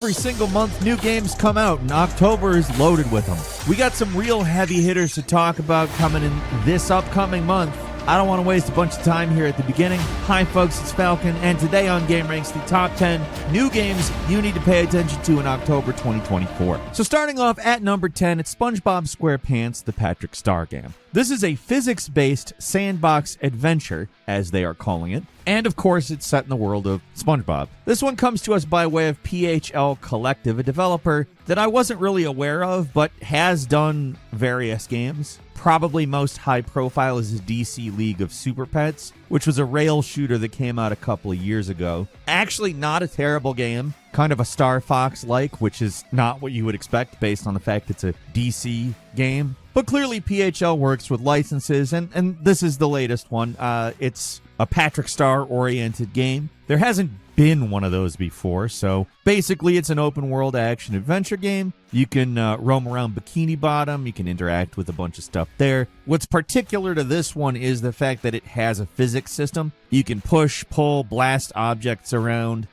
every single month new games come out, and October is loaded with them. We got some real heavy hitters to talk about coming in this upcoming month. I don't want to waste a bunch of time here at the beginning. Hi folks, it's Falcon, and today on Game Ranks, the top 10 new games you need to pay attention to in October 2024. So starting off at number 10, it's SpongeBob SquarePants, the Patrick Star game. This is a physics-based sandbox adventure, as they are calling it, and of course it's set in the world of SpongeBob. This one comes to us by way of PHL Collective, a developer that I wasn't really aware of, but has done various games. Probably most high profile is the DC League of Super Pets, which was a rail shooter that came out a couple of years ago. Actually not a terrible game, kind of a Star Fox-like, which is not what you would expect based on the fact it's a DC game. But clearly PHL works with licenses, and this is the latest one. It's a Patrick Star-oriented game. There hasn't been one of those before, so basically it's an open-world action-adventure game. You can roam around Bikini Bottom, you can interact with a bunch of stuff there. What's particular to this one is the fact that it has a physics system. You can push, pull, blast objects around.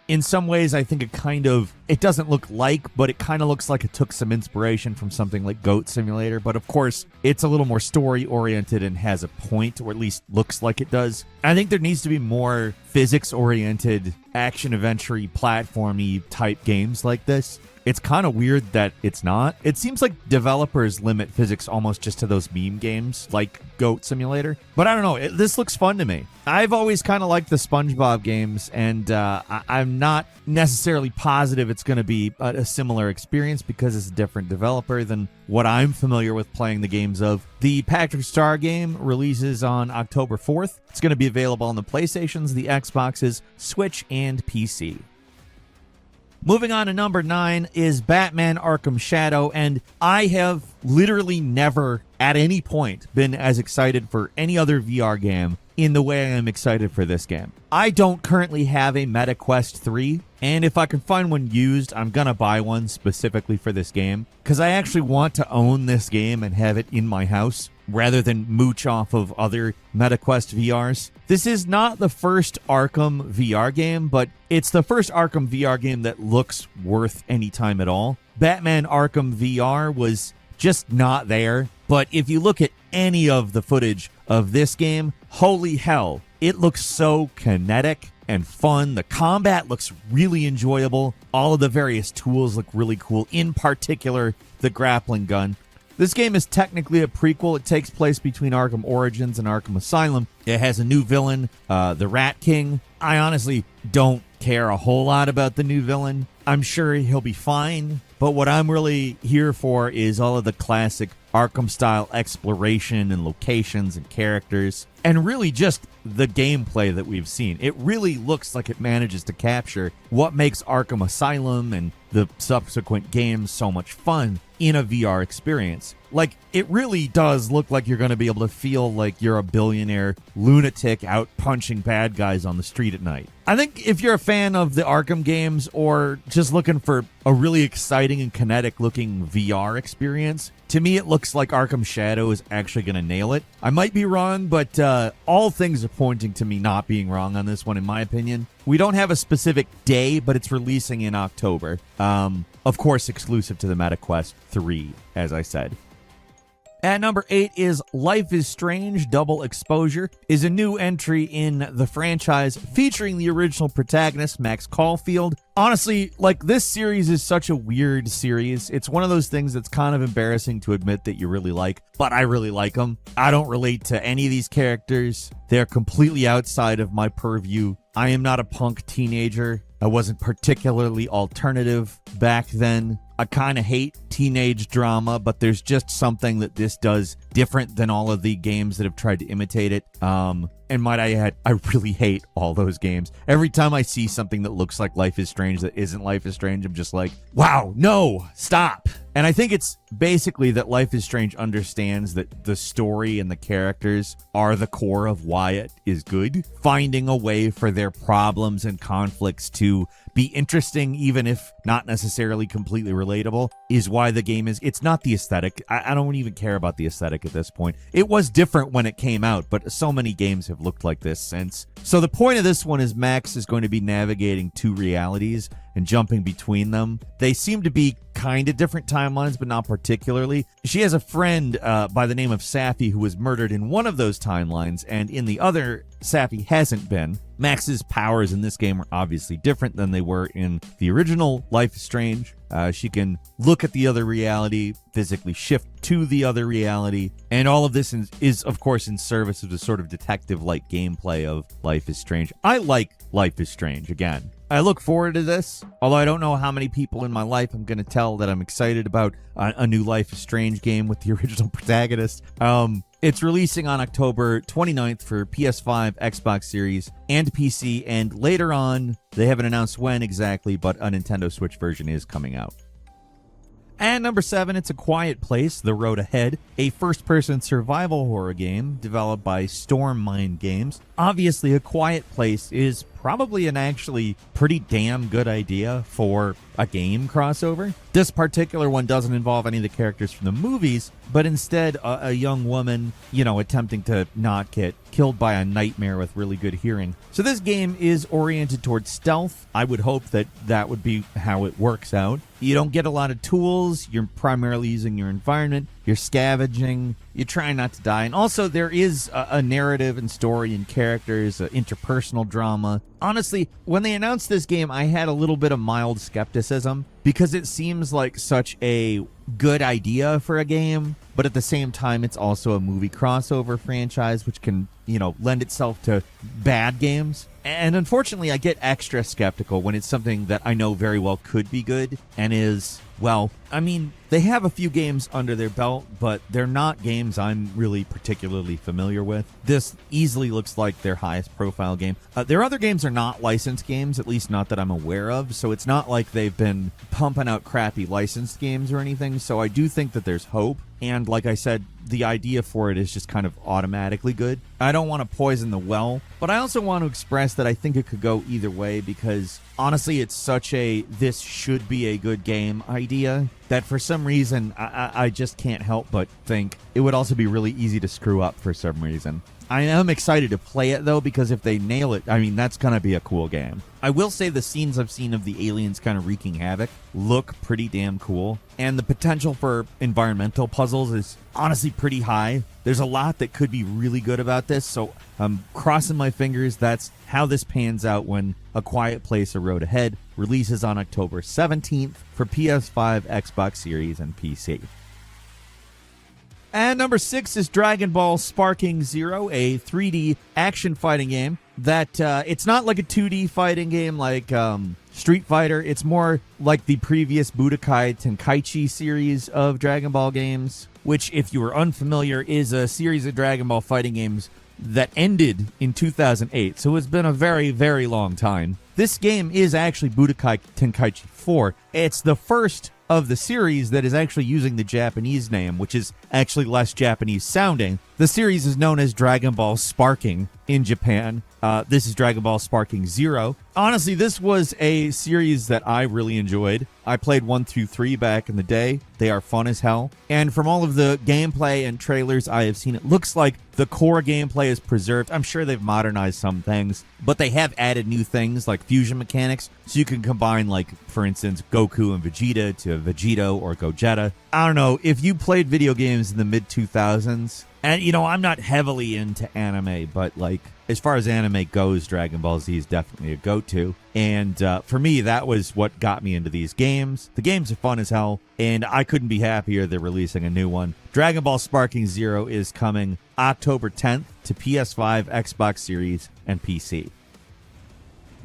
In some ways, I think it doesn't look like, but it kind of looks like it took some inspiration from something like Goat Simulator. But of course, it's a little more story-oriented and has a point, or at least looks like it does. I think there needs to be more physics-oriented, action-adventure-y, platformy type games like this. It's kind of weird that it's not. It seems like developers limit physics almost just to those meme games like Goat Simulator. But I don't know. This looks fun to me. I've always kind of liked the SpongeBob games, and I'm not necessarily positive it's going to be a similar experience because it's a different developer than what I'm familiar with playing the games of. The Patrick Star game releases on October 4th. It's going to be available on the PlayStations, the Xboxes, Switch, and PC. Moving on to number 9 is Batman Arkham Shadow, and I have literally never at any point been as excited for any other VR game in the way I am excited for this game. I don't currently have a Meta Quest 3, and if I can find one used, I'm gonna buy one specifically for this game, because I actually want to own this game and have it in my house, rather than mooch off of other MetaQuest VRs. This is not the first Arkham VR game, but it's the first Arkham VR game that looks worth any time at all. Batman Arkham VR was just not there, but if you look at any of the footage of this game, holy hell, it looks so kinetic and fun. The combat looks really enjoyable. All of the various tools look really cool, in particular the grappling gun. This game is technically a prequel. It takes place between Arkham Origins and Arkham Asylum. It has a new villain, the Rat King. I honestly don't care a whole lot about the new villain. I'm sure he'll be fine, but what I'm really here for is all of the classic Arkham-style exploration and locations and characters, and really just the gameplay that we've seen. It really looks like it manages to capture what makes Arkham Asylum and the subsequent games so much fun in a VR experience. Like, it really does look like you're going to be able to feel like you're a billionaire lunatic out punching bad guys on the street at night. I think if you're a fan of the Arkham games or just looking for a really exciting and kinetic looking VR experience, to me it looks like Arkham Shadow is actually going to nail it. I might be wrong, but all things are pointing to me not being wrong on this one, in my opinion. We don't have a specific day, but it's releasing in October. Of course, exclusive to the MetaQuest 3, as I said. At number 8 is Life is Strange Double Exposure, is a new entry in the franchise featuring the original protagonist, Max Caulfield. Honestly, like, this series is such a weird series. It's one of those things that's kind of embarrassing to admit that you really like, but I really like them. I don't relate to any of these characters. They're completely outside of my purview. I am not a punk teenager. I wasn't particularly alternative back then. I kind of hate teenage drama, but there's just something that this does different than all of the games that have tried to imitate it. And might I add, I really hate all those games. Every time I see something that looks like Life is Strange that isn't Life is Strange, I'm just like, wow, no, stop. And I think it's basically that Life is Strange understands that the story and the characters are the core of why it is good. Finding a way for their problems and conflicts to be interesting, even if not necessarily completely relatable, is why the game is. It's not the aesthetic. I don't even care about the aesthetic at this point. It was different when it came out, but so many games have looked like this since. So the point of this one is Max is going to be navigating two realities and jumping between them. They seem to be kind of different timelines, but not particularly. She has a friend by the name of Safi who was murdered in one of those timelines, and in the other, Safi hasn't been. Max's powers in this game are obviously different than they were in the original Life is Strange. She can look at the other reality, physically shift to the other reality, and all of this is, of course, in service of the sort of detective-like gameplay of Life is Strange. I like Life is Strange, again. I look forward to this, although I don't know how many people in my life I'm going to tell that I'm excited about a new Life is Strange game with the original protagonist. It's releasing on October 29th for PS5, Xbox Series, and PC, and later on, they haven't announced when exactly, but a Nintendo Switch version is coming out. And number 7, it's A Quiet Place: The Road Ahead, a first-person survival horror game developed by Storm Mind Games. Obviously, A Quiet Place is probably an actually pretty damn good idea for a game crossover. This particular one doesn't involve any of the characters from the movies, but instead a young woman, attempting to not get killed by a nightmare with really good hearing. So this game is oriented towards stealth. I would hope that that would be how it works out. You don't get a lot of tools. You're primarily using your environment. You're scavenging. You're trying not to die. And also, there is a narrative and story and characters, interpersonal drama. Honestly, when they announced this game, I had a little bit of mild skepticism because it seems like such a good idea for a game, but at the same time, it's also a movie crossover franchise, which can, lend itself to bad games. And unfortunately, I get extra skeptical when it's something that I know very well could be good and is, well, I mean, they have a few games under their belt, but they're not games I'm really particularly familiar with. This easily looks like their highest profile game. Their other games are not licensed games, at least not that I'm aware of, so it's not like they've been pumping out crappy licensed games or anything, so I do think that there's hope. And like I said, the idea for it is just kind of automatically good. I don't want to poison the well, but I also want to express that I think it could go either way because honestly, it's such a this should be a good game idea that for some reason I just can't help but think it would also be really easy to screw up for some reason. I am excited to play it, though, because if they nail it, I mean, that's going to be a cool game. I will say the scenes I've seen of the aliens kind of wreaking havoc look pretty damn cool, and the potential for environmental puzzles is honestly pretty high. There's a lot that could be really good about this, so I'm crossing my fingers that's how this pans out when A Quiet Place: A Road Ahead releases on October 17th for PS5, Xbox Series, and PC. And number 6 is Dragon Ball Sparking Zero, a 3D action fighting game that it's not like a 2D fighting game like Street Fighter. It's more like the previous Budokai Tenkaichi series of Dragon Ball games, which, if you are unfamiliar, is a series of Dragon Ball fighting games that ended in 2008. So it's been a very, very long time. This game is actually Budokai Tenkaichi 4. It's the first of the series that is actually using the Japanese name, which is actually less Japanese sounding. The series is known as Dragon Ball Sparking in Japan. This is Dragon Ball Sparking Zero. Honestly, this was a series that I really enjoyed. I played 1 through 3 back in the day. They are fun as hell. And from all of the gameplay and trailers I have seen, it looks like the core gameplay is preserved. I'm sure they've modernized some things, but they have added new things like fusion mechanics, so you can combine, like, for instance, Goku and Vegeta to Vegito or Gogeta. I don't know, if you played video games in the mid-2000s, and, I'm not heavily into anime, but, like, as far as anime goes, Dragon Ball Z is definitely a go-to. And for me, that was what got me into these games. The games are fun as hell, and I couldn't be happier they're releasing a new one. Dragon Ball Sparking Zero is coming October 10th to PS5, Xbox Series, and PC.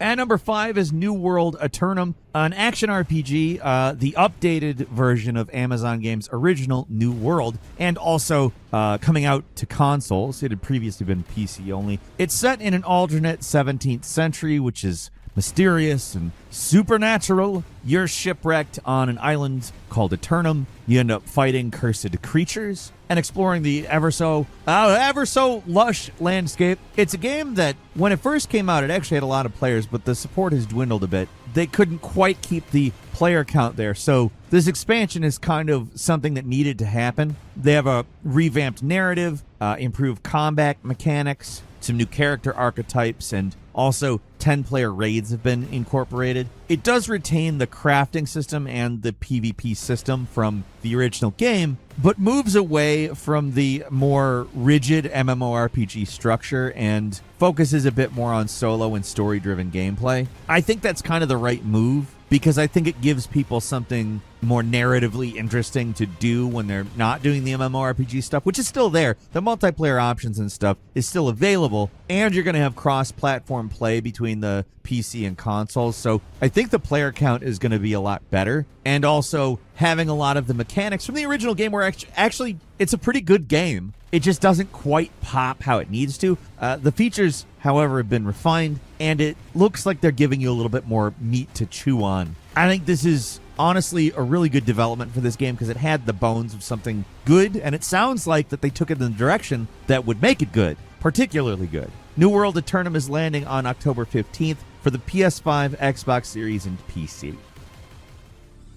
And number 5 is New World Eternum, an action RPG, the updated version of Amazon Games' original New World, and also coming out to consoles. It had previously been PC only. It's set in an alternate 17th century, which is mysterious and supernatural. You're shipwrecked on an island called Eternum. You end up fighting cursed creatures and exploring the ever so lush landscape. It's a game that, when it first came out, it actually had a lot of players, but the support has dwindled a bit. They couldn't quite keep the player count there, so this expansion is kind of something that needed to happen. They have a revamped narrative, improved combat mechanics, some new character archetypes, and also 10-player raids have been incorporated. It does retain the crafting system and the PvP system from the original game, but moves away from the more rigid MMORPG structure and focuses a bit more on solo and story-driven gameplay. I think that's kind of the right move, because I think it gives people something more narratively interesting to do when they're not doing the MMORPG stuff, which is still there. The multiplayer options and stuff is still available, and you're going to have cross-platform play between the PC and consoles, so I think the player count is going to be a lot better, and also having a lot of the mechanics from the original game where actually it's a pretty good game. It just doesn't quite pop how it needs to. The features, however, have been refined, and it looks like they're giving you a little bit more meat to chew on. I think this is honestly a really good development for this game because it had the bones of something good, and it sounds like that they took it in the direction that would make it good, particularly good. New World Eternum is landing on October 15th for the PS5, Xbox Series, and PC.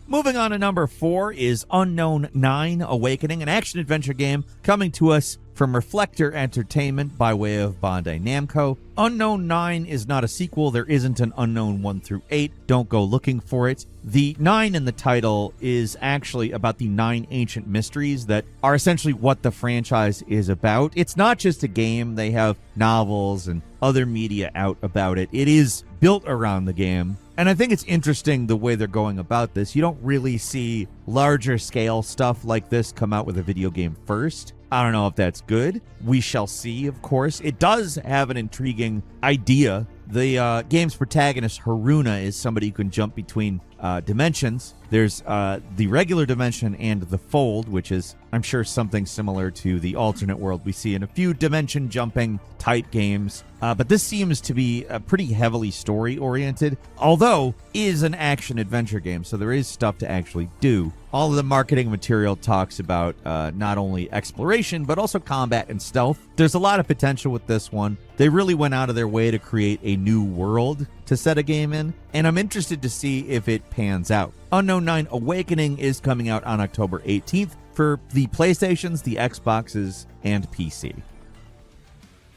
Moving on to number 4 is Unknown 9 Awakening, an action-adventure game coming to us from Reflector Entertainment by way of Bandai Namco. Unknown 9 is not a sequel. There isn't an Unknown 1 through 8. Don't go looking for it. The 9 in the title is actually about the 9 ancient mysteries that are essentially what the franchise is about. It's not just a game. They have novels and other media out about it. It is built around the game. And I think it's interesting the way they're going about this. You don't really see larger scale stuff like this come out with a video game first. I don't know if that's good. We shall see, of course. It does have an intriguing idea. The game's protagonist, Haruna, is somebody who can jump between dimensions. There's the regular dimension and the fold, which is, I'm sure, something similar to the alternate world we see in a few dimension jumping type games. But this seems to be pretty heavily story-oriented, although is an action-adventure game, so there is stuff to actually do. All of the marketing material talks about not only exploration, but also combat and stealth. There's a lot of potential with this one. They really went out of their way to create a new world to set a game in, and I'm interested to see if it pans out. Unknown 9 Awakening is coming out on October 18th for the PlayStations, the Xboxes, and PC.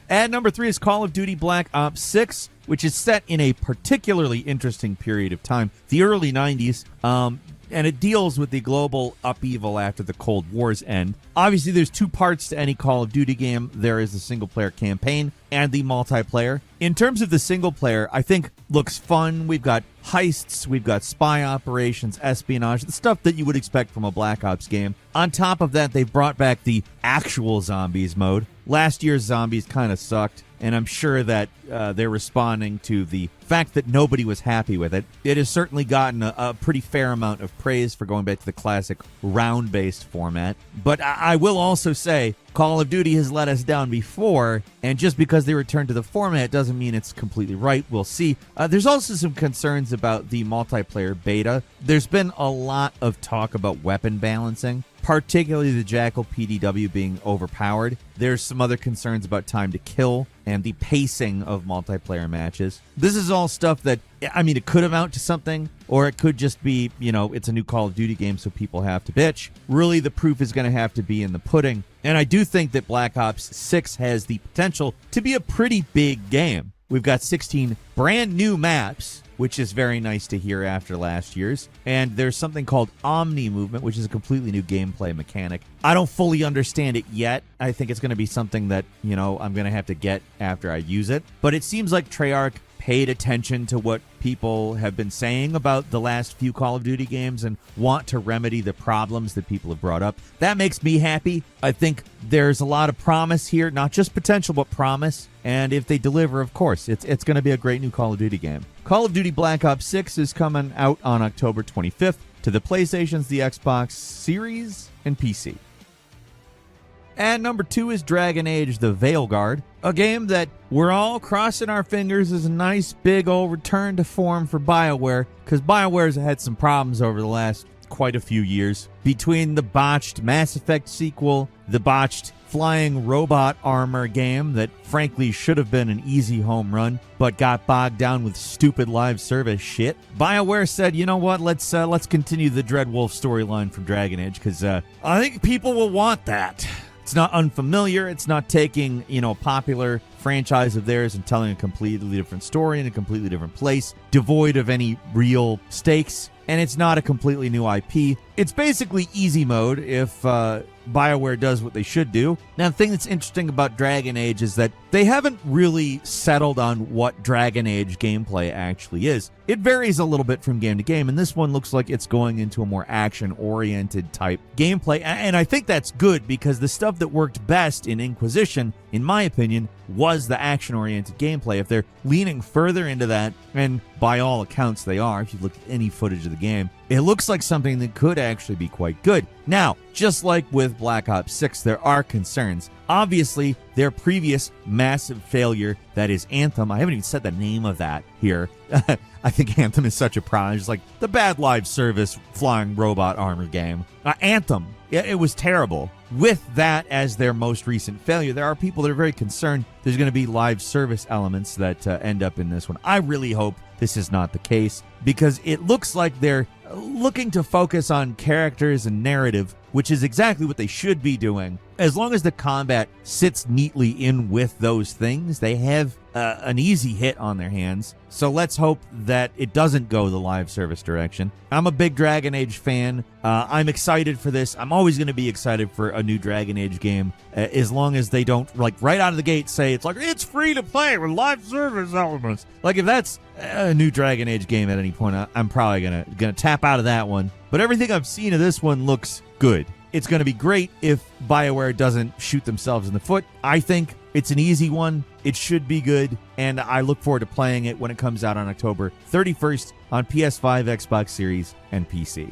At number 3 is Call of Duty Black Ops 6, which is set in a particularly interesting period of time, the early 90s, and it deals with the global upheaval after the Cold War's end. Obviously, there's 2 parts to any Call of Duty game. There is the single-player campaign and the multiplayer. In terms of the single-player, I think looks fun. We've got heists, we've got spy operations, espionage, the stuff that you would expect from a Black Ops game. On top of that, they've brought back the actual zombies mode. Last year's zombies kind of sucked, and I'm sure that they're responding to the fact that nobody was happy with it. It has certainly gotten a pretty fair amount of praise for going back to the classic round-based format. But I will also say, Call of Duty has let us down before, and just because they returned to the format doesn't mean it's completely right. We'll see. There's also some concerns about the multiplayer beta. There's been a lot of talk about weapon balancing, particularly the Jackal PDW being overpowered. There's some other concerns about time to kill and the pacing of multiplayer matches. This is all stuff that, I mean, it could amount to something, or it could just be, you know, it's a new Call of Duty game, so people have to bitch. Really, the proof is going to have to be in the pudding. And I do think that Black Ops 6 has the potential to be a pretty big game. We've got 16 brand new maps, which is very nice to hear after last year's. And there's something called Omni Movement, which is a completely new gameplay mechanic. I don't fully understand it yet. I think it's going to be something that, you know, I'm going to have to get after I use it. But it seems like Treyarch paid attention to what people have been saying about the last few Call of Duty games and want to remedy the problems that people have brought up. That makes me happy. I think there's a lot of promise here, not just potential, but promise. And if they deliver, of course, it's going to be a great new Call of Duty game. Call of Duty Black Ops 6 is coming out on October 25th to the PlayStations, the Xbox Series, and PC. And number 2 is Dragon Age the Veilguard, a game that we're all crossing our fingers is a nice big old return to form for BioWare, because BioWare's had some problems over the last quite a few years. Between the botched Mass Effect sequel, the botched flying robot armor game that frankly should have been an easy home run, but got bogged down with stupid live service shit, BioWare said, you know what, let's continue the Dreadwolf storyline from Dragon Age, because I think people will want that. It's not unfamiliar. It's not taking, a popular franchise of theirs and telling a completely different story in a completely different place, devoid of any real stakes. And it's not a completely new IP. It's basically easy mode if BioWare does what they should do. Now, the thing that's interesting about Dragon Age is that they haven't really settled on what Dragon Age gameplay actually is. It varies a little bit from game to game, and this one looks like it's going into a more action-oriented type gameplay. And I think that's good, because the stuff that worked best in Inquisition, in my opinion, was the action-oriented gameplay. If they're leaning further into that, and by all accounts they are, if you look at any footage of the game, it looks like something that could actually be quite good. Now, just like with Black Ops 6, there are concerns. Obviously, their previous massive failure, that is Anthem, I haven't even said the name of that here. I think Anthem is such a prodigy. It's like the bad live service flying robot armor game. Anthem, it was terrible. With that as their most recent failure, there are people that are very concerned there's going to be live service elements that end up in this one. I really hope this is not the case, because it looks like they're looking to focus on characters and narrative, which is exactly what they should be doing. As long as the combat sits neatly in with those things, they have an easy hit on their hands. So let's hope that it doesn't go the live service direction. I'm a big Dragon Age fan. I'm excited for this. I'm always going to be excited for a new Dragon Age game, as long as they don't, right out of the gate say it's free to play with live service elements. If that's a new Dragon Age game at any point, I'm probably gonna tap out of that one. But everything I've seen of this one looks good. It's going to be great if BioWare doesn't shoot themselves in the foot. I think it's an easy one. It should be good, and I look forward to playing it when it comes out on October 31st on PS5, Xbox Series, and PC.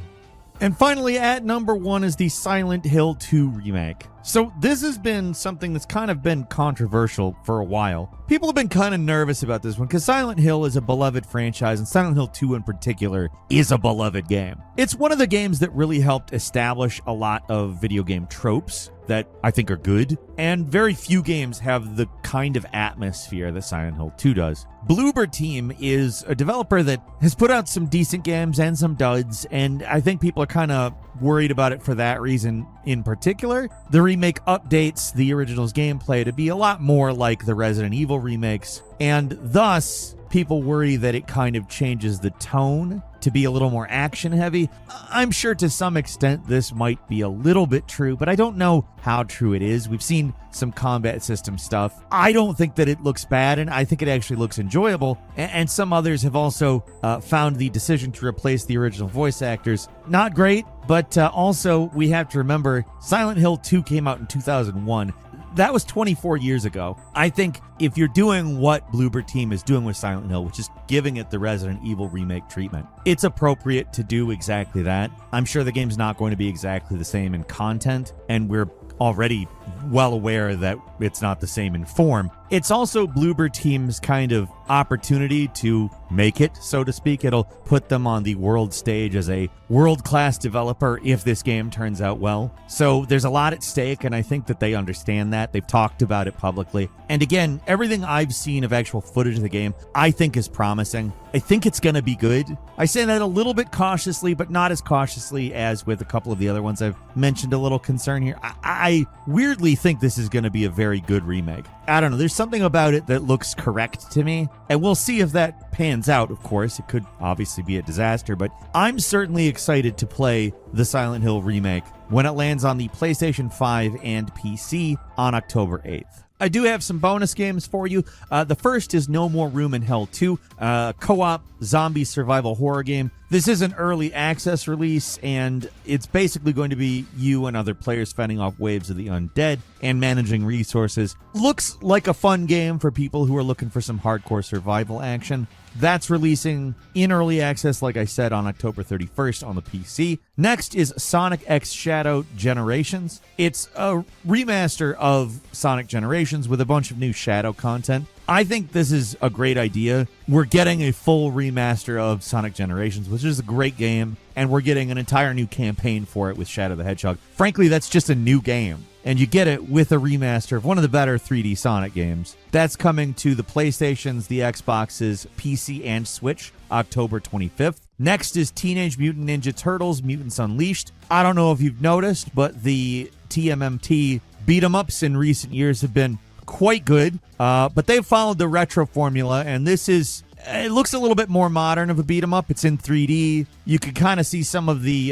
And finally, at number 1 is the Silent Hill 2 remake. So this has been something that's kind of been controversial for a while. People have been kind of nervous about this one because Silent Hill is a beloved franchise, and Silent Hill 2 in particular is a beloved game. It's one of the games that really helped establish a lot of video game tropes that I think are good, and very few games have the kind of atmosphere that Silent Hill 2 does. Bloober Team is a developer that has put out some decent games and some duds, and I think people are kind of worried about it for that reason in particular. The remake updates the original's gameplay to be a lot more like the Resident Evil remakes, and thus people worry that it kind of changes the tone to be a little more action heavy. I'm sure to some extent this might be a little bit true, but I don't know how true it is. We've seen some combat system stuff. I don't think that it looks bad, and I think it actually looks enjoyable. And some others have also found the decision to replace the original voice actors not great, but also we have to remember Silent Hill 2 came out in 2001. That was 24 years ago. I think if you're doing what Bloober Team is doing with Silent Hill, which is giving it the Resident Evil remake treatment, it's appropriate to do exactly that. I'm sure the game's not going to be exactly the same in content, and we're already well aware that it's not the same in form. It's also Bloober Team's kind of opportunity to make it, so to speak. It'll put them on the world stage as a world-class developer if this game turns out well. So there's a lot at stake, and I think that they understand that. They've talked about it publicly. And again, everything I've seen of actual footage of the game, I think is promising. I think it's going to be good. I say that a little bit cautiously, but not as cautiously as with a couple of the other ones I've mentioned. A little concern here. I weirdly think this is going to be a very good remake. I don't know. There's something about it that looks correct to me, and we'll see if that pans out, of course. It could obviously be a disaster, but I'm certainly excited to play the Silent Hill remake when it lands on the PlayStation 5 and PC on October 8th. I do have some bonus games for you. The first is No More Room in Hell 2, co-op zombie survival horror game. This is an early access release, and it's basically going to be you and other players fending off waves of the undead and managing resources. Looks like a fun game for people who are looking for some hardcore survival action. That's releasing in early access, like I said, on October 31st on the PC. Next is Sonic X Shadow Generations. It's a remaster of Sonic Generations with a bunch of new Shadow content. I think this is a great idea. We're getting a full remaster of Sonic Generations, which is a great game, and we're getting an entire new campaign for it with Shadow the Hedgehog. Frankly, that's just a new game, and you get it with a remaster of one of the better 3D Sonic games. That's coming to the PlayStations, the Xboxes, PC, and Switch, October 25th. Next is Teenage Mutant Ninja Turtles Mutants Unleashed. I don't know if you've noticed, but the TMNT beat-em-ups in recent years have been quite good, but they've followed the retro formula, and it looks a little bit more modern of a beat 'em up. It's in 3D. You can kind of see some of the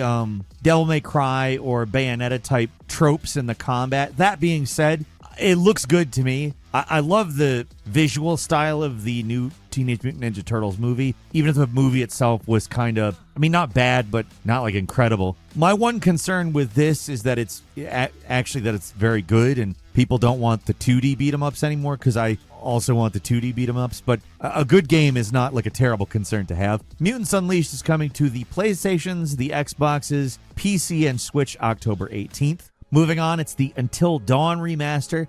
Devil May Cry or Bayonetta type tropes in the combat. That being said, it looks good to me. I love the visual style of the new Teenage Mutant Ninja Turtles movie, even if the movie itself was kind of, not bad, but not like incredible. My one concern with this is that it's very good, and people don't want the 2D beat 'em ups anymore, because I also want the 2D beat 'em ups, but a good game is not like a terrible concern to have. Mutants Unleashed is coming to the PlayStations, the Xboxes, PC, and Switch October 18th. Moving on, it's the Until Dawn remaster.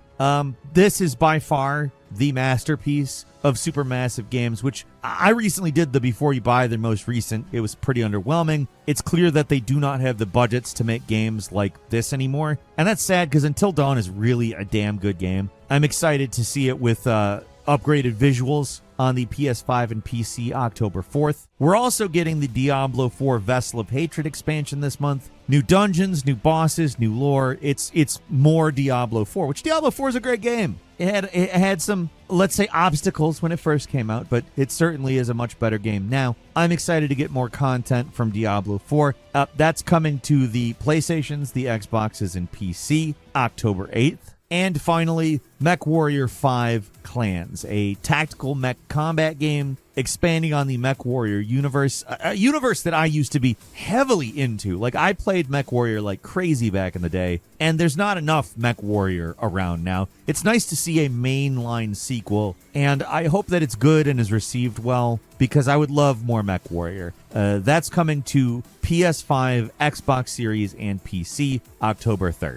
This is by far the masterpiece of Supermassive Games, which I recently did the Before You Buy, their most recent. It was pretty underwhelming. It's clear that they do not have the budgets to make games like this anymore, and that's sad because Until Dawn is really a damn good game. I'm excited to see it with upgraded visuals on the PS5 and PC October 4th. We're also getting the Diablo 4 Vessel of Hatred expansion this month. New dungeons, new bosses, new lore. It's more Diablo 4, which Diablo 4 is a great game. It had some, let's say, obstacles when it first came out, but it certainly is a much better game now. I'm excited to get more content from Diablo 4. That's coming to the PlayStations, the Xboxes, and PC October 8th. And finally, MechWarrior 5 Clans, a tactical mech combat game expanding on the MechWarrior universe, a universe that I used to be heavily into. Like, I played MechWarrior like crazy back in the day, and there's not enough MechWarrior around now. It's nice to see a mainline sequel, and I hope that it's good and is received well, because I would love more MechWarrior. That's coming to PS5, Xbox Series, and PC October 3rd.